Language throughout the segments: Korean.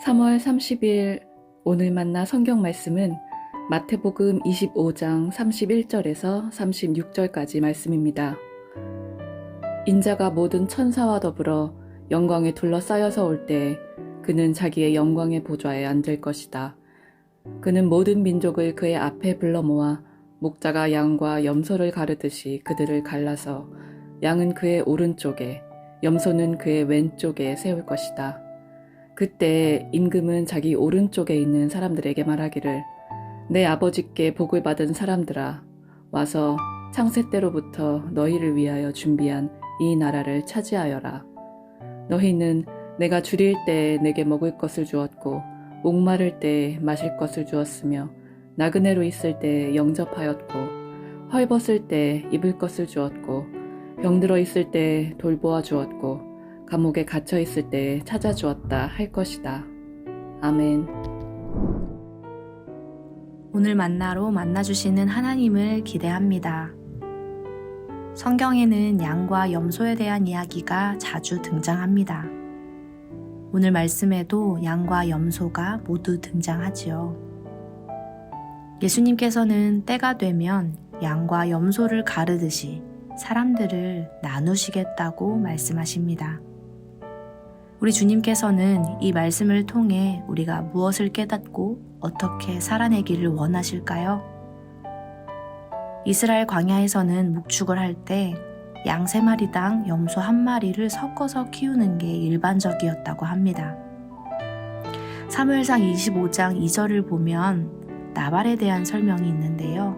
3월 30일 오늘 만나 성경 말씀은 마태복음 25장 31절에서 36절까지 말씀입니다. 인자가 모든 천사와 더불어 영광에 둘러싸여서 올 때 그는 자기의 영광의 보좌에 앉을 것이다. 그는 모든 민족을 그의 앞에 불러 모아 목자가 양과 염소를 가르듯이 그들을 갈라서 양은 그의 오른쪽에 염소는 그의 왼쪽에 세울 것이다. 그때 임금은 자기 오른쪽에 있는 사람들에게 말하기를 내 아버지께 복을 받은 사람들아 와서 창세 때로부터 너희를 위하여 준비한 이 나라를 차지하여라. 너희는 내가 줄일 때 내게 먹을 것을 주었고 목마를 때 마실 것을 주었으며 나그네로 있을 때 영접하였고 헐벗을 때 입을 것을 주었고 병들어 있을 때 돌보아 주었고 감옥에 갇혀 있을 때 찾아주었다 할 것이다. 아멘. 오늘 만나로 만나주시는 하나님을 기대합니다. 성경에는 양과 염소에 대한 이야기가 자주 등장합니다. 오늘 말씀에도 양과 염소가 모두 등장하지요. 예수님께서는 때가 되면 양과 염소를 가르듯이 사람들을 나누시겠다고 말씀하십니다. 우리 주님께서는 이 말씀을 통해 우리가 무엇을 깨닫고 어떻게 살아내기를 원하실까요? 이스라엘 광야에서는 목축을 할 때 양 3마리당 염소 1마리를 섞어서 키우는 게 일반적이었다고 합니다. 사무엘상 25장 2절을 보면 나발에 대한 설명이 있는데요.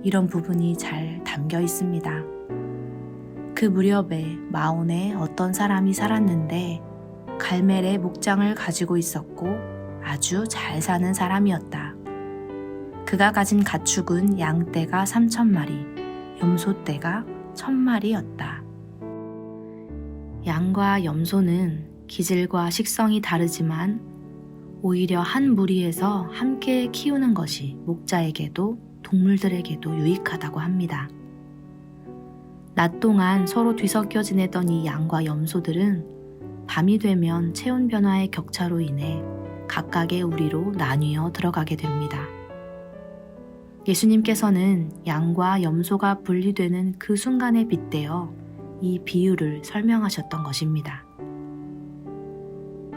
이런 부분이 잘 담겨 있습니다. 그 무렵에 마온에 어떤 사람이 살았는데 갈멜의 목장을 가지고 있었고 아주 잘 사는 사람이었다. 그가 가진 가축은 양떼가 3,000마리, 염소떼가 1,000마리였다. 양과 염소는 기질과 식성이 다르지만 오히려 한 무리에서 함께 키우는 것이 목자에게도 동물들에게도 유익하다고 합니다. 낮 동안 서로 뒤섞여 지내던 이 양과 염소들은 밤이 되면 체온 변화의 격차로 인해 각각의 우리로 나뉘어 들어가게 됩니다. 예수님께서는 양과 염소가 분리되는 그 순간에 빗대어 이 비유를 설명하셨던 것입니다.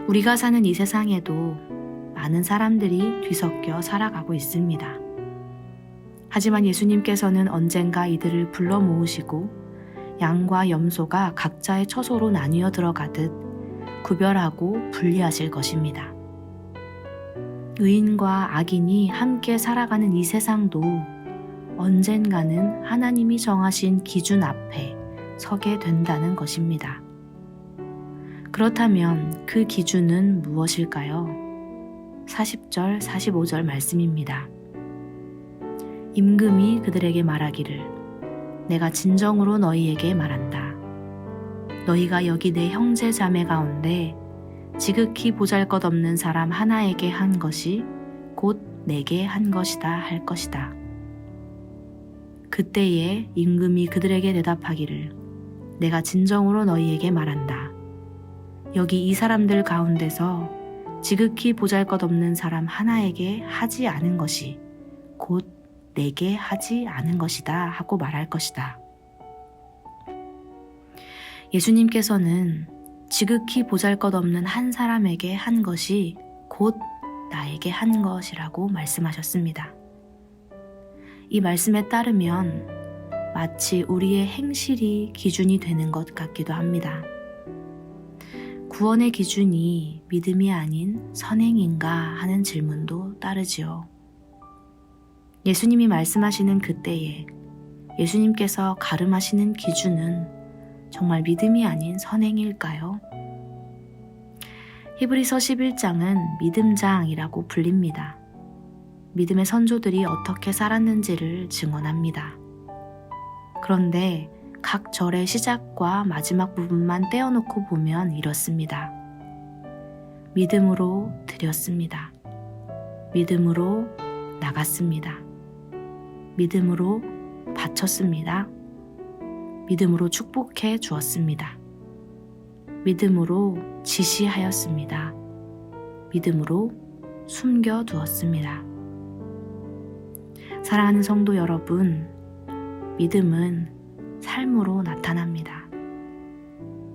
우리가 사는 이 세상에도 많은 사람들이 뒤섞여 살아가고 있습니다. 하지만 예수님께서는 언젠가 이들을 불러 모으시고 양과 염소가 각자의 처소로 나뉘어 들어가듯 구별하고 분리하실 것입니다. 의인과 악인이 함께 살아가는 이 세상도 언젠가는 하나님이 정하신 기준 앞에 서게 된다는 것입니다. 그렇다면 그 기준은 무엇일까요? 40절, 45절 말씀입니다. 임금이 그들에게 말하기를 내가 진정으로 너희에게 말한다. 너희가 여기 내 형제 자매 가운데 지극히 보잘것없는 사람 하나에게 한 것이 곧 내게 한 것이다 할 것이다. 그때에 임금이 그들에게 대답하기를 내가 진정으로 너희에게 말한다. 여기 이 사람들 가운데서 지극히 보잘것없는 사람 하나에게 하지 않은 것이 곧 내게 하지 않은 것이다 하고 말할 것이다. 예수님께서는 지극히 보잘것없는 한 사람에게 한 것이 곧 나에게 한 것이라고 말씀하셨습니다. 이 말씀에 따르면 마치 우리의 행실이 기준이 되는 것 같기도 합니다. 구원의 기준이 믿음이 아닌 선행인가 하는 질문도 따르지요. 예수님이 말씀하시는 그때에 예수님께서 가름하시는 기준은 정말 믿음이 아닌 선행일까요? 히브리서 11장은 믿음장이라고 불립니다. 믿음의 선조들이 어떻게 살았는지를 증언합니다. 그런데 각 절의 시작과 마지막 부분만 떼어놓고 보면 이렇습니다. 믿음으로 드렸습니다. 믿음으로 나갔습니다. 믿음으로 바쳤습니다. 믿음으로 축복해 주었습니다. 믿음으로 지시하였습니다. 믿음으로 숨겨두었습니다. 사랑하는 성도 여러분, 믿음은 삶으로 나타납니다.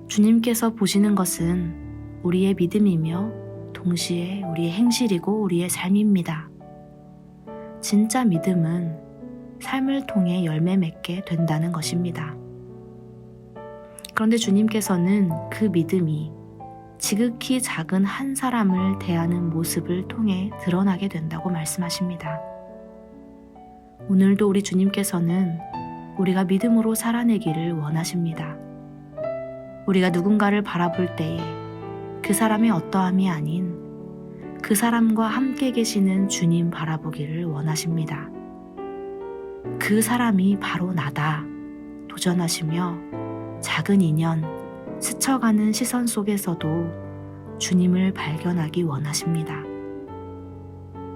주님께서 보시는 것은 우리의 믿음이며 동시에 우리의 행실이고 우리의 삶입니다. 진짜 믿음은 삶을 통해 열매 맺게 된다는 것입니다. 그런데 주님께서는 그 믿음이 지극히 작은 한 사람을 대하는 모습을 통해 드러나게 된다고 말씀하십니다. 오늘도 우리 주님께서는 우리가 믿음으로 살아내기를 원하십니다. 우리가 누군가를 바라볼 때에 그 사람의 어떠함이 아닌 그 사람과 함께 계시는 주님 바라보기를 원하십니다. 그 사람이 바로 나다 도전하시며 작은 인연, 스쳐가는 시선 속에서도 주님을 발견하기 원하십니다.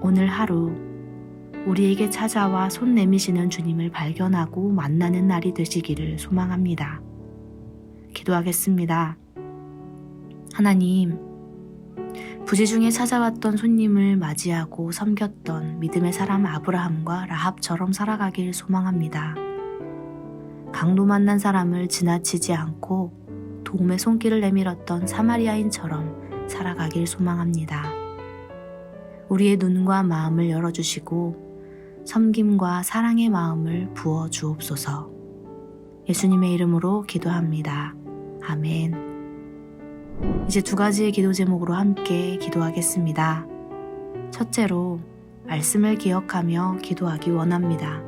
오늘 하루 우리에게 찾아와 손 내미시는 주님을 발견하고 만나는 날이 되시기를 소망합니다. 기도하겠습니다. 하나님, 부재 중에 찾아왔던 손님을 맞이하고 섬겼던 믿음의 사람 아브라함과 라합처럼 살아가길 소망합니다. 강도 만난 사람을 지나치지 않고 도움의 손길을 내밀었던 사마리아인처럼 살아가길 소망합니다. 우리의 눈과 마음을 열어주시고 섬김과 사랑의 마음을 부어 주옵소서. 예수님의 이름으로 기도합니다. 아멘. 이제 두 가지의 기도 제목으로 함께 기도하겠습니다. 첫째로 말씀을 기억하며 기도하기 원합니다.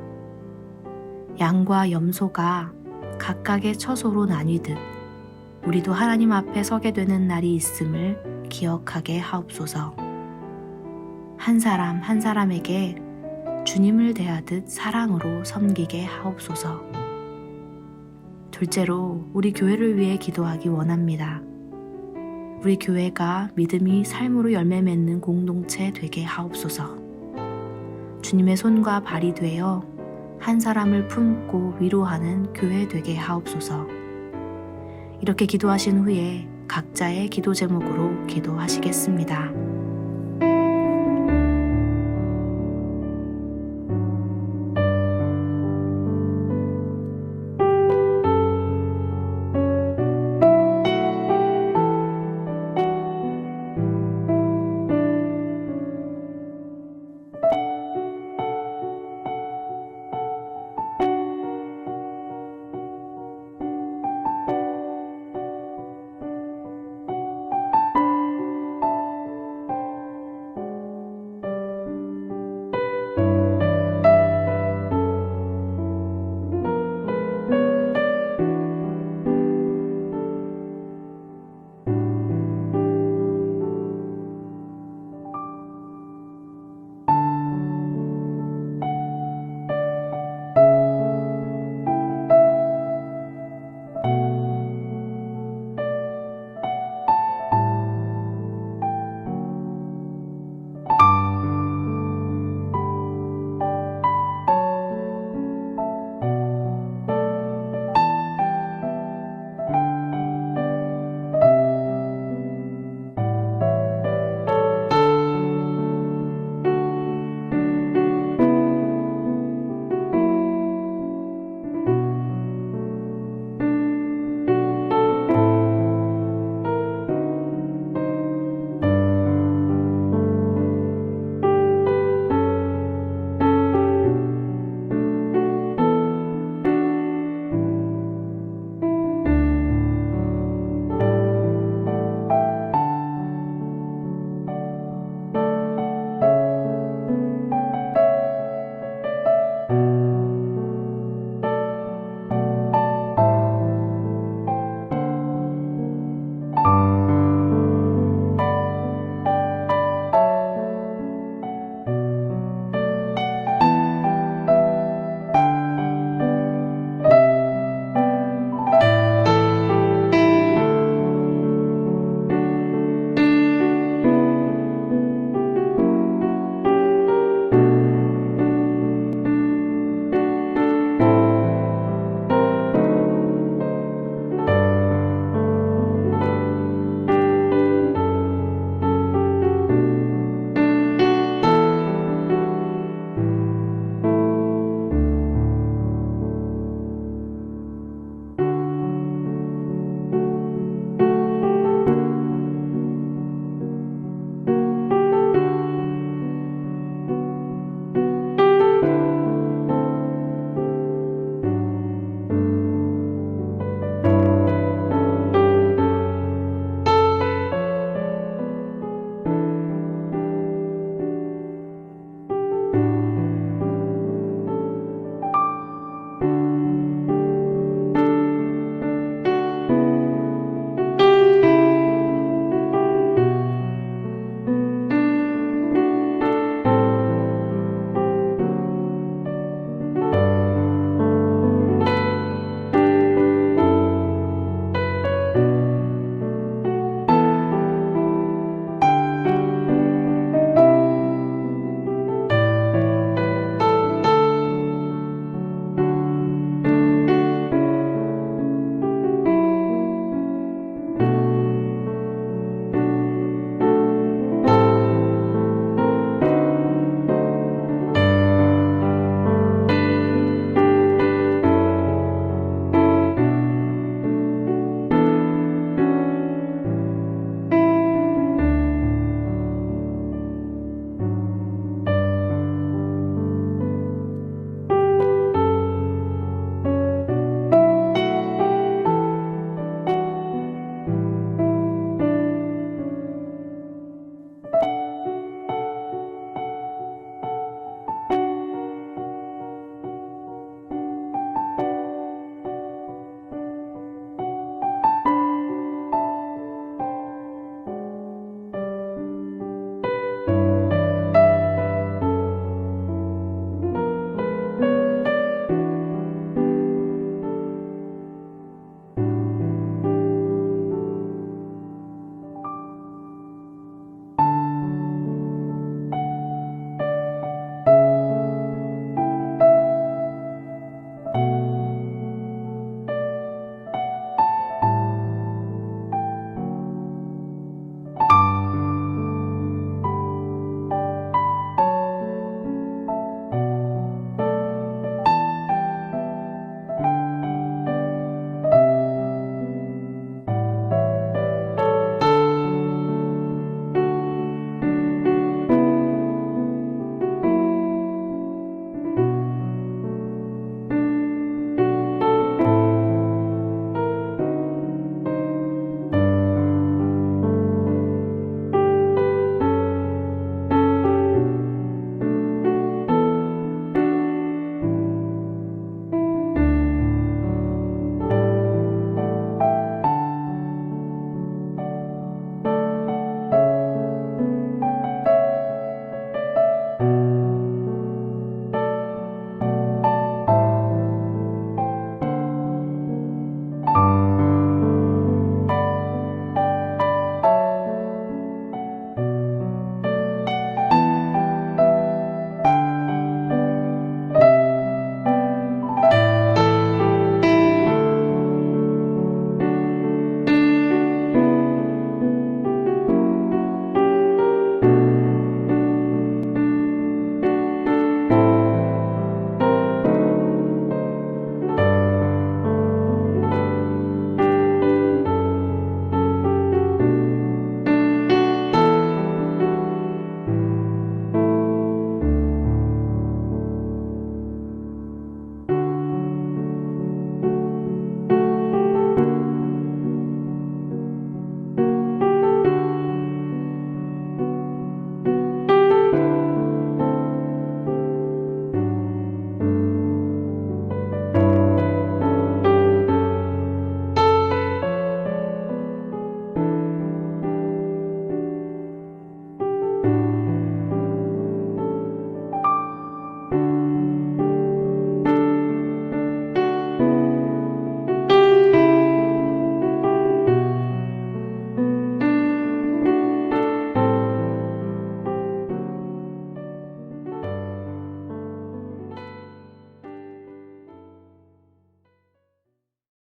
양과 염소가 각각의 처소로 나뉘듯 우리도 하나님 앞에 서게 되는 날이 있음을 기억하게 하옵소서. 한 사람 한 사람에게 주님을 대하듯 사랑으로 섬기게 하옵소서. 둘째로 우리 교회를 위해 기도하기 원합니다. 우리 교회가 믿음이 삶으로 열매 맺는 공동체 되게 하옵소서. 주님의 손과 발이 되어 한 사람을 품고 위로하는 교회 되게 하옵소서. 이렇게 기도하신 후에 각자의 기도 제목으로 기도하시겠습니다.